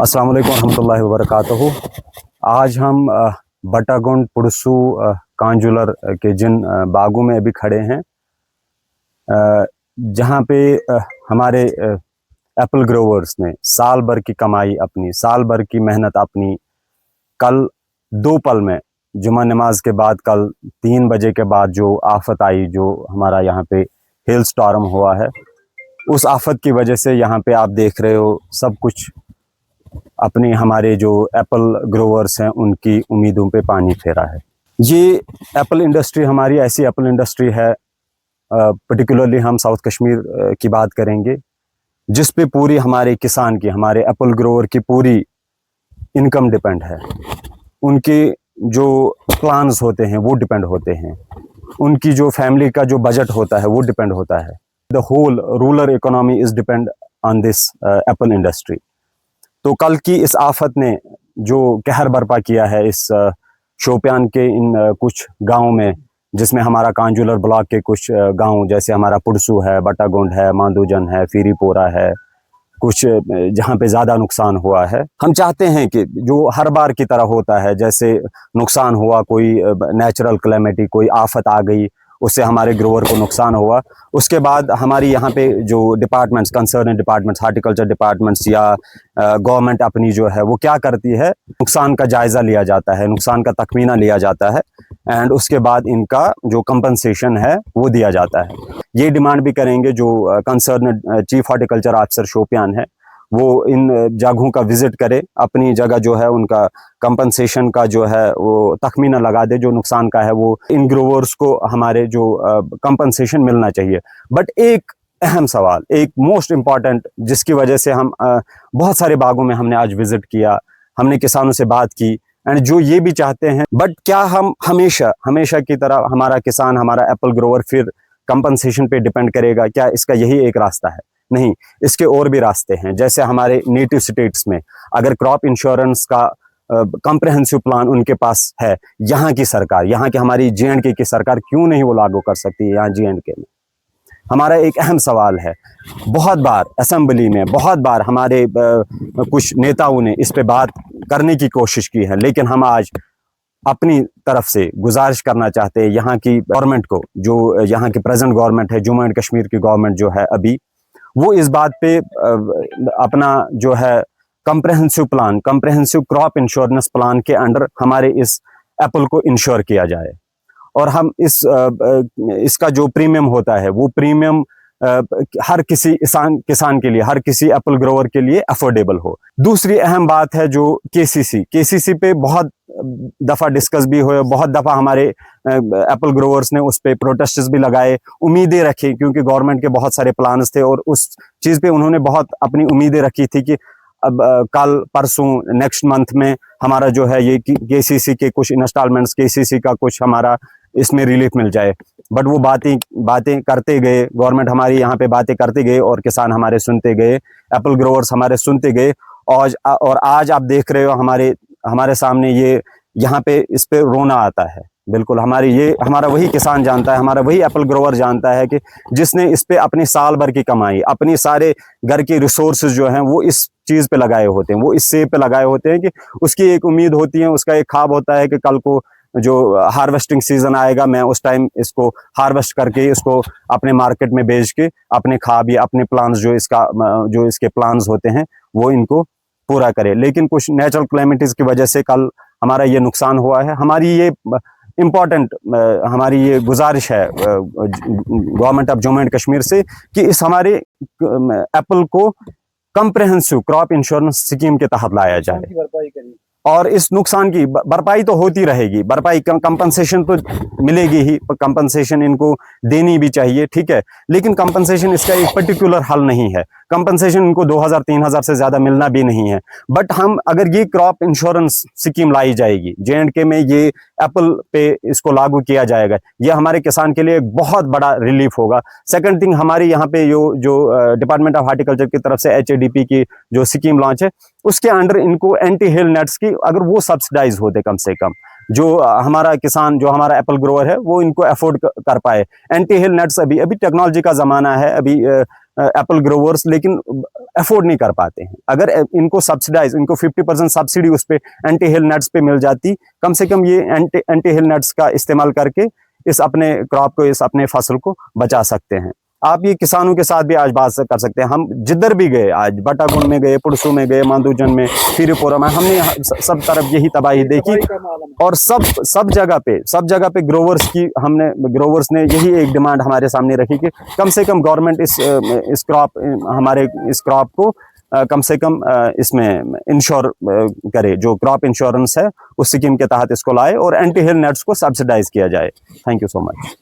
अस्सलाम वालेकुम रहमतुल्लाहि व बरकातहू। आज हम बटागुंड पुरसू कांजुलर के जिन बागों में अभी खड़े हैं, जहाँ पे हमारे एप्पल ग्रोवर्स ने साल भर की कमाई अपनी, साल भर की मेहनत अपनी, कल दो पल में जुमा नमाज के बाद कल 3 बजे के बाद जो आफत आई, जो हमारा यहाँ पे हेल स्टॉर्म हुआ है, उस आफत की वजह से यहाँ पे आप देख रहे हो सब कुछ अपने हमारे जो एप्पल ग्रोवर्स हैं उनकी उम्मीदों पे पानी फेरा है। ये एप्पल इंडस्ट्री हमारी ऐसी एप्पल इंडस्ट्री है, पर्टिकुलरली हम साउथ कश्मीर की बात करेंगे, जिस पे पूरी हमारे किसान की, हमारे एप्पल ग्रोवर की पूरी इनकम डिपेंड है। उनके जो प्लान्स होते हैं वो डिपेंड होते हैं, उनकी जो फैमिली का जो बजट होता है वो डिपेंड होता है। The whole rural economy is depend on this apple industry. तो कल की इस आफत ने जो कहर बर्पा किया है इस शोपियान के इन कुछ गाँव में, जिसमें हमारा कांजुलर ब्लॉक के कुछ गांव जैसे हमारा पुरसू है, बटागुंड है, मांदूजन है, फीरीपोरा है, कुछ जहां पे ज़्यादा नुकसान हुआ है। हम चाहते हैं कि जो हर बार की तरह होता है, जैसे नुकसान हुआ, कोई नेचुरल क्लेमिटी, कोई आफत आ गई, उससे हमारे ग्रोवर को नुकसान हुआ, उसके बाद हमारी यहाँ पे जो departments, concern departments, horticulture departments या गवर्नमेंट अपनी जो है वो क्या करती है, नुकसान का जायज़ा लिया जाता है, नुकसान का तखमीना लिया जाता है, एंड उसके बाद इनका जो कंपनसेशन है वो दिया जाता है। ये डिमांड भी करेंगे जो concern chief horticulture officer Shopian है, वो इन जगहों का विजिट करे, अपनी जगह जो है उनका कंपनसेशन का जो है वो तखमीना लगा दे, जो नुकसान का है वो इन ग्रोवर्स को हमारे जो कंपनसेशन मिलना चाहिए। बट एक अहम सवाल, एक मोस्ट इम्पॉर्टेंट, जिसकी वजह से हम बहुत सारे बागों में हमने आज विजिट किया, हमने किसानों से बात की, एंड जो ये भी चाहते हैं, बट क्या हम हमेशा की तरह हमारा किसान, हमारा एप्पल ग्रोवर फिर कंपनसेशन पे डिपेंड करेगा? क्या इसका यही एक रास्ता है? नहीं, इसके और भी रास्ते हैं। जैसे हमारे नेटिव स्टेट्स में अगर क्रॉप इंश्योरेंस का कॉम्प्रिहेंसिव प्लान उनके पास है, यहाँ की सरकार, यहाँ की हमारी J&K की सरकार क्यों नहीं वो लागू कर सकती है यहाँ J&K में? हमारा एक अहम सवाल है। बहुत बार असेंबली में, बहुत बार हमारे कुछ नेताओं ने इस पे बात करने की कोशिश की है, लेकिन हम आज अपनी तरफ से गुजारिश करना चाहते हैं यहाँ की गवर्नमेंट को, जो यहाँ की प्रेजेंट गवर्नमेंट है, जम्मू एंड कश्मीर की गवर्नमेंट जो है अभी, वो इस बात पे अपना जो है comprehensive plan, comprehensive crop insurance plan के अंडर हमारे इस एप्पल को इंश्योर किया जाए, और हम इसका जो प्रीमियम होता है वो प्रीमियम हर किसी किसान के लिए, हर किसी एप्पल ग्रोवर के लिए अफोर्डेबल हो। दूसरी अहम बात है जो केसीसी पे बहुत दफ़ा डिस्कस भी हुए, बहुत दफ़ा हमारे एप्पल ग्रोवर्स ने उस पे प्रोटेस्ट्स भी लगाए, उम्मीदें रखी, क्योंकि गवर्नमेंट के बहुत सारे प्लान्स थे और उस चीज़ पे उन्होंने बहुत अपनी उम्मीदें रखी थी कि अब कल परसों नेक्स्ट मंथ में हमारा जो है ये केसीसी के कुछ इंस्टॉलमेंट्स, केसीसी का कुछ हमारा इसमें रिलीफ मिल जाए। बट वो बातें करते गए, गवर्नमेंट हमारी यहाँ पे बातें करते गए और किसान हमारे सुनते गए, एप्पल ग्रोवर्स हमारे सुनते गए, और आज आप देख रहे हो हमारे सामने ये यहाँ पे इस पे रोना आता है। बिल्कुल हमारा वही किसान जानता है, हमारा वही एप्पल ग्रोवर जानता है कि जिसने इस पे अपनी साल भर की कमाई, अपनी सारे घर के रिसोर्सेज जो हैं वो इस चीज़ पे लगाए होते हैं, वो इस सेब पे लगाए होते हैं, कि उसकी एक उम्मीद होती है, उसका एक ख्वाब होता है कि कल को जो हार्वेस्टिंग सीजन आएगा, मैं उस टाइम इसको हार्वेस्ट करके इसको अपने मार्केट में बेच के अपने ख्वाब या अपने प्लान्स जो इसके प्लान्स होते हैं वो इनको पूरा करे। लेकिन कुछ नेचुरल क्लेमिटीज की वजह से कल हमारा ये नुकसान हुआ है। हमारी ये इम्पॉर्टेंट हमारी ये गुजारिश है government of Jammu and Kashmir से कि इस हमारे एप्पल को कॉम्प्रिहेंसिव क्रॉप इंश्योरेंस स्कीम के तहत लाया जाए, और इस नुकसान की भरपाई तो होती रहेगी, भरपाई कंपनसेशन तो मिलेगी ही, कंपनसेशन इनको देनी भी चाहिए, ठीक है, लेकिन कंपनसेशन इसका एक पर्टिकुलर हल नहीं है। कंपनसेशन इनको 2000-3000 से ज़्यादा मिलना भी नहीं है। बट हम अगर ये क्रॉप इंश्योरेंस स्कीम लाई जाएगी, J&K में ये एप्पल पे इसको लागू किया जाएगा, ये हमारे किसान के लिए एक बहुत बड़ा रिलीफ होगा। सेकंड थिंग, हमारी यहाँ पे जो डिपार्टमेंट ऑफ हार्टिकल्चर की तरफ से HADP की जो स्कीम लॉन्च है, उसके अंडर इनको एंटी हेल नेट्स की अगर वो सब्सिडाइज होते कम से कम, जो हमारा किसान, जो हमारा एप्पल ग्रोवर है वो इनको अफोर्ड कर पाए। एंटी हेल नेट्स अभी टेक्नोलॉजी का ज़माना है, अभी एप्पल ग्रोवर्स, लेकिन अफोर्ड नहीं कर पाते हैं। अगर इनको सब्सिडाइज, इनको 50% सब्सिडी उस पे एंटी हिल नट्स पे मिल जाती, कम से कम ये एंटी हिल नट्स का इस्तेमाल करके इस अपने क्रॉप को, इस अपने फसल को बचा सकते हैं। आप ये किसानों के साथ भी आज बात कर सकते हैं। हम जिधर भी गए, आज बटागुंड में गए, पुरसू में गए, मांदूजन में, फिरीपुरा में, हमने सब तरफ यही तबाही देखी। और सब जगह पे ग्रोवर्स ने यही एक डिमांड हमारे सामने रखी कि कम से कम गवर्नमेंट इस क्रॉप को कम से कम इसमें इंश्योर करे, जो क्रॉप इंश्योरेंस है उस स्कीम के तहत इसको लाए और एंटी हिल नट्स को सब्सिडाइज किया जाए। Thank you so much.